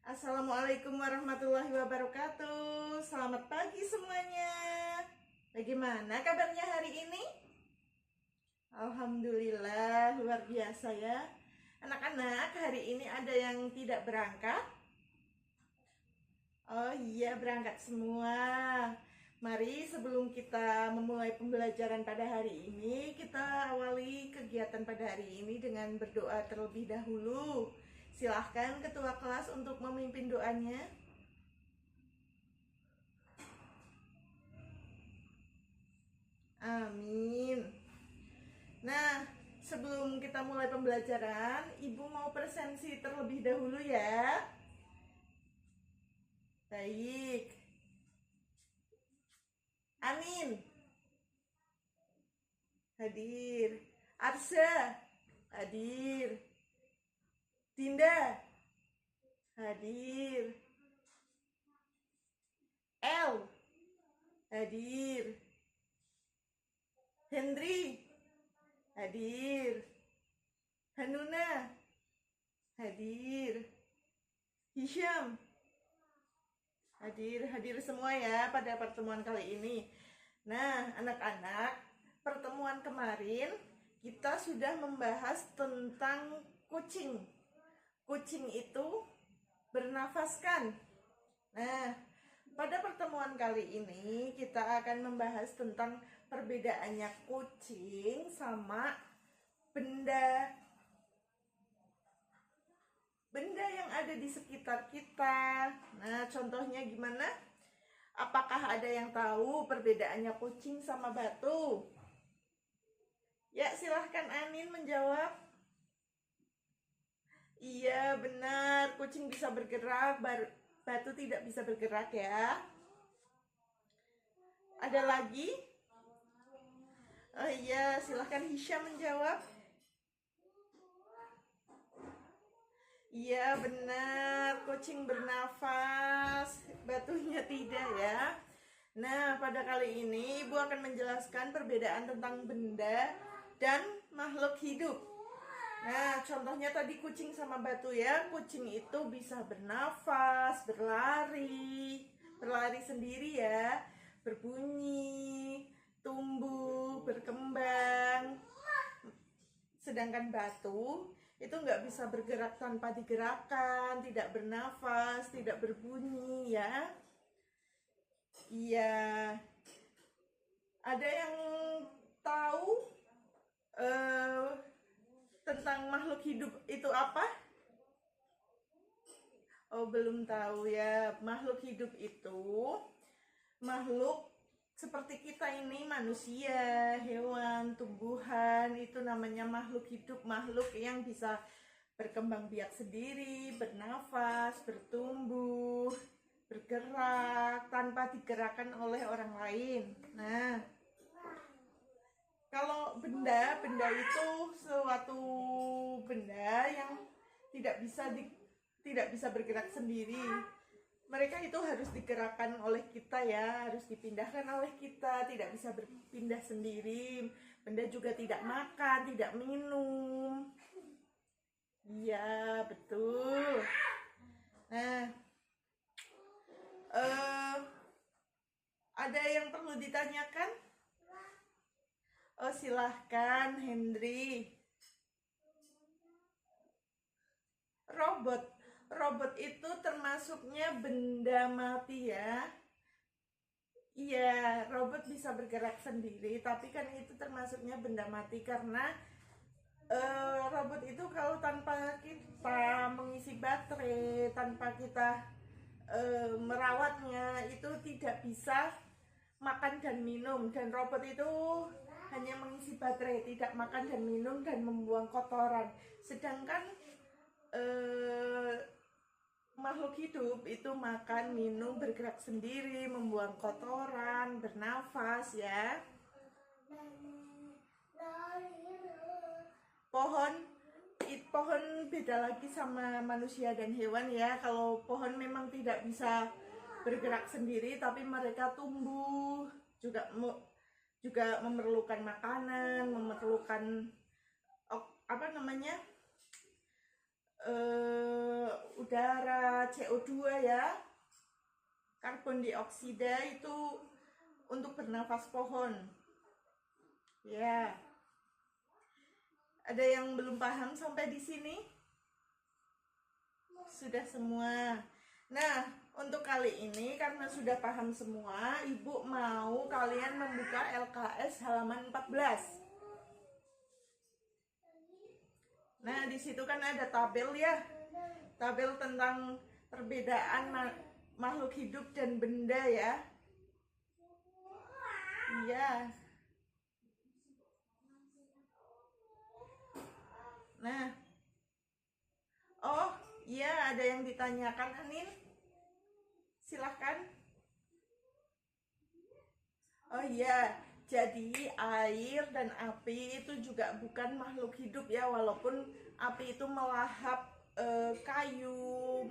Assalamualaikum warahmatullahi wabarakatuh. Selamat pagi semuanya. Bagaimana kabarnya hari ini? Alhamdulillah, luar biasa ya. Anak-anak, hari ini ada yang tidak berangkat? Oh iya, berangkat semua. Mari sebelum kita memulai pembelajaran pada hari ini, kita awali kegiatan pada hari ini dengan berdoa terlebih dahulu. Silahkan ketua kelas untuk memimpin doanya. Amin. Nah, sebelum kita mulai pembelajaran, Ibu mau presensi terlebih dahulu ya. Baik. Amin. Hadir. Arsa. Hadir. Dinda. Hadir. El. Hadir. Hendri. Hadir. Hanuna. Hadir. Hisham. Hadir semua ya pada pertemuan kali ini. Nah, anak-anak, pertemuan kemarin kita sudah membahas tentang kucing. Kucing itu bernafaskan. Nah, pada pertemuan kali ini kita akan membahas tentang perbedaannya kucing sama benda yang ada di sekitar kita. Nah, contohnya gimana? Apakah ada yang tahu perbedaannya kucing sama batu? Ya, silahkan Anin menjawab. Iya, benar. Kucing bisa bergerak, batu tidak bisa bergerak ya. Ada lagi? Oh iya, silahkan Hisham menjawab. Iya, benar. Kucing bernafas, batunya tidak ya. Nah, pada kali ini Ibu akan menjelaskan perbedaan tentang benda dan makhluk hidup. Nah, contohnya tadi kucing sama batu ya. Kucing itu bisa bernafas, berlari sendiri ya, berbunyi, tumbuh, berkembang. Sedangkan batu itu nggak bisa bergerak tanpa digerakkan, tidak bernafas, tidak berbunyi ya. Iya. Ada yang tahu tentang makhluk hidup itu apa? Oh, belum tahu ya. Makhluk hidup itu makhluk seperti kita ini, manusia, hewan, tumbuhan, itu namanya makhluk hidup. Makhluk yang bisa berkembang biak sendiri, bernafas, bertumbuh, bergerak tanpa digerakkan oleh orang lain. Nah, kalau benda itu suatu benda yang tidak bisa bergerak sendiri. Mereka itu harus digerakkan oleh kita ya, harus dipindahkan oleh kita, tidak bisa berpindah sendiri. Benda juga tidak makan, tidak minum. Iya, betul. Nah, ada yang perlu ditanyakan? Oh, silahkan Hendri. Robot itu termasuknya benda mati ya. Iya, robot bisa bergerak sendiri, tapi kan itu termasuknya benda mati karena robot itu kalau tanpa kita mengisi baterai, tanpa kita merawatnya, itu tidak bisa makan dan minum. Dan robot itu hanya mengisi baterai, tidak makan dan minum dan membuang kotoran. Sedangkan makhluk hidup itu makan, minum, bergerak sendiri, membuang kotoran, bernafas ya. Pohon beda lagi sama manusia dan hewan ya. Kalau pohon memang tidak bisa bergerak sendiri, tapi mereka tumbuh, juga memerlukan makanan, memerlukan udara, CO2 ya. Karbon dioksida itu untuk bernafas pohon. Ya. Ada yang belum paham sampai di sini? Sudah semua. Nah, untuk kali ini karena sudah paham semua, Ibu mau kalian membuka LKS halaman 14. Nah, di situ kan ada tabel ya. Tabel tentang perbedaan makhluk hidup dan benda ya. Iya. Nah. Oh, iya ada yang ditanyakan, Anin. Silahkan. Oh iya. Jadi air dan api itu juga bukan makhluk hidup ya, walaupun api itu melahap kayu,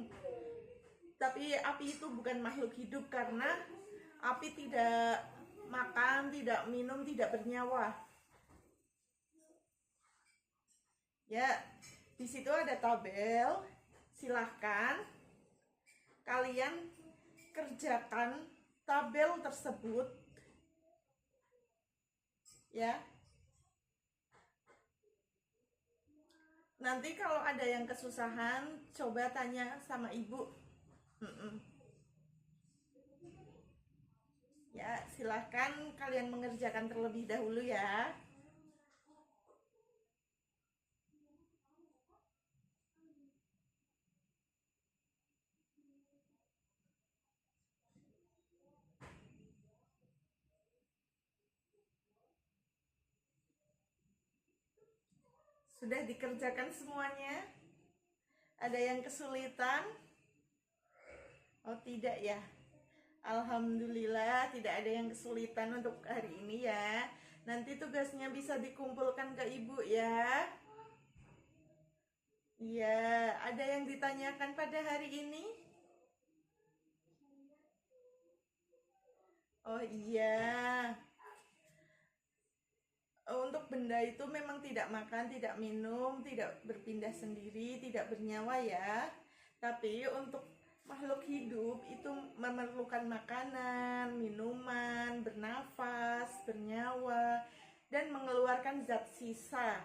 tapi api itu bukan makhluk hidup karena api tidak makan, tidak minum, tidak bernyawa. Ya, di situ ada tabel. Silahkan kalian kerjakan tabel tersebut. Ya, nanti kalau ada yang kesusahan coba tanya sama ibu. Ya, silahkan kalian mengerjakan terlebih dahulu ya. Sudah dikerjakan semuanya? Ada yang kesulitan? Oh tidak ya. Alhamdulillah tidak ada yang kesulitan untuk hari ini ya. Nanti tugasnya bisa dikumpulkan ke ibu ya. Iya, ada yang ditanyakan pada hari ini? Oh iya. Untuk benda itu memang tidak makan, tidak minum, tidak berpindah sendiri, tidak bernyawa ya. Tapi untuk makhluk hidup itu memerlukan makanan, minuman, bernafas, bernyawa, dan mengeluarkan zat sisa.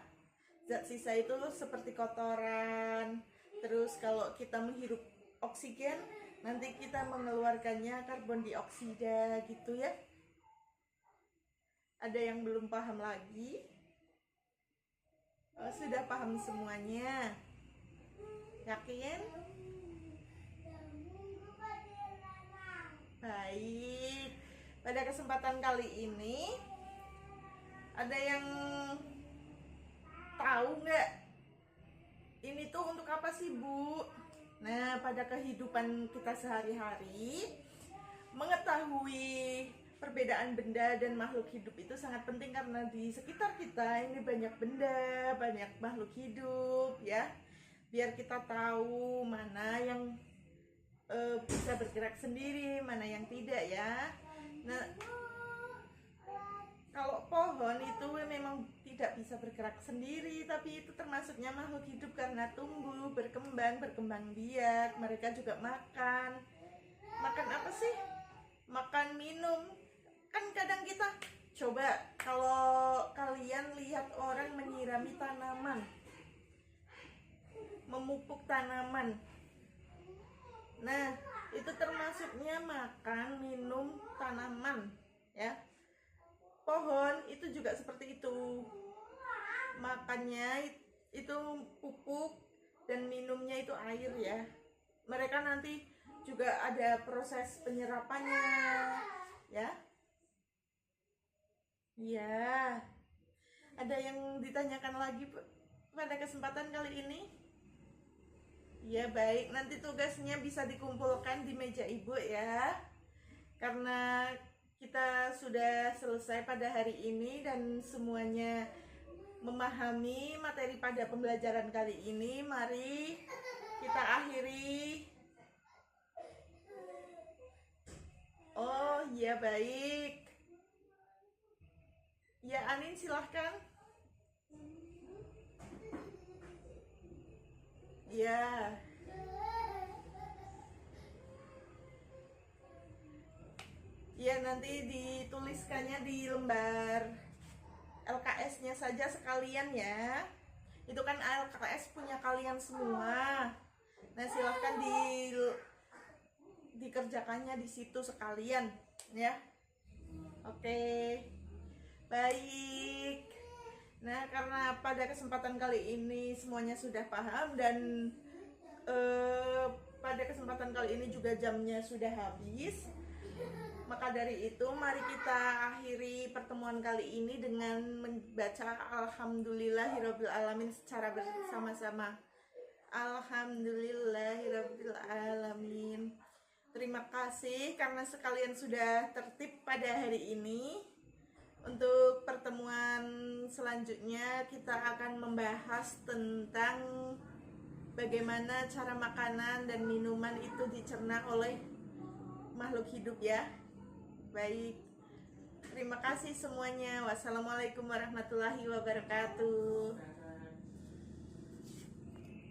Zat sisa itu seperti kotoran. Terus kalau kita menghirup oksigen, nanti kita mengeluarkannya karbon dioksida gitu ya. Ada yang belum paham lagi? Oh, sudah paham semuanya? Yakin? Baik. Pada kesempatan kali ini ada yang tahu nggak ini tuh untuk apa sih, Bu? Nah, pada kehidupan kita sehari-hari mengetahui perbedaan benda dan makhluk hidup itu sangat penting karena di sekitar kita ini banyak benda, banyak makhluk hidup ya. Biar kita tahu mana yang bisa bergerak sendiri, mana yang tidak ya. Nah, kalau pohon itu memang tidak bisa bergerak sendiri, tapi itu termasuknya makhluk hidup karena tumbuh, berkembang biak. Mereka juga makan. Makan apa sih? Makan, minum. Kan kadang kita coba kalau kalian lihat orang menyirami tanaman, memupuk tanaman, nah itu termasuknya makan, minum tanaman ya. Pohon itu juga seperti itu, makannya itu pupuk dan minumnya itu air ya. Mereka nanti juga ada proses penyerapannya ya. Iya. Ada yang ditanyakan lagi pada kesempatan kali ini? Ya baik, nanti tugasnya bisa dikumpulkan di meja ibu ya. Karena kita sudah selesai pada hari ini dan semuanya memahami materi pada pembelajaran kali ini. Mari kita akhiri. Oh iya baik. Ya Anin silahkan. Ya. nanti dituliskannya di lembar LKS-nya saja sekalian ya. Itu kan LKS punya kalian semua. Nah, silahkan dikerjakannya di situ sekalian ya. Oke. Baik. Nah, karena pada kesempatan kali ini semuanya sudah paham dan pada kesempatan kali ini juga jamnya sudah habis. Maka dari itu mari kita akhiri pertemuan kali ini dengan membaca Alhamdulillahirabbil alamin secara bersama-sama. Alhamdulillahirabbil alamin. Terima kasih karena sekalian sudah tertib pada hari ini. Untuk pertemuan selanjutnya kita akan membahas tentang bagaimana cara makanan dan minuman itu dicerna oleh makhluk hidup ya. Baik, terima kasih semuanya. Wassalamualaikum warahmatullahi wabarakatuh.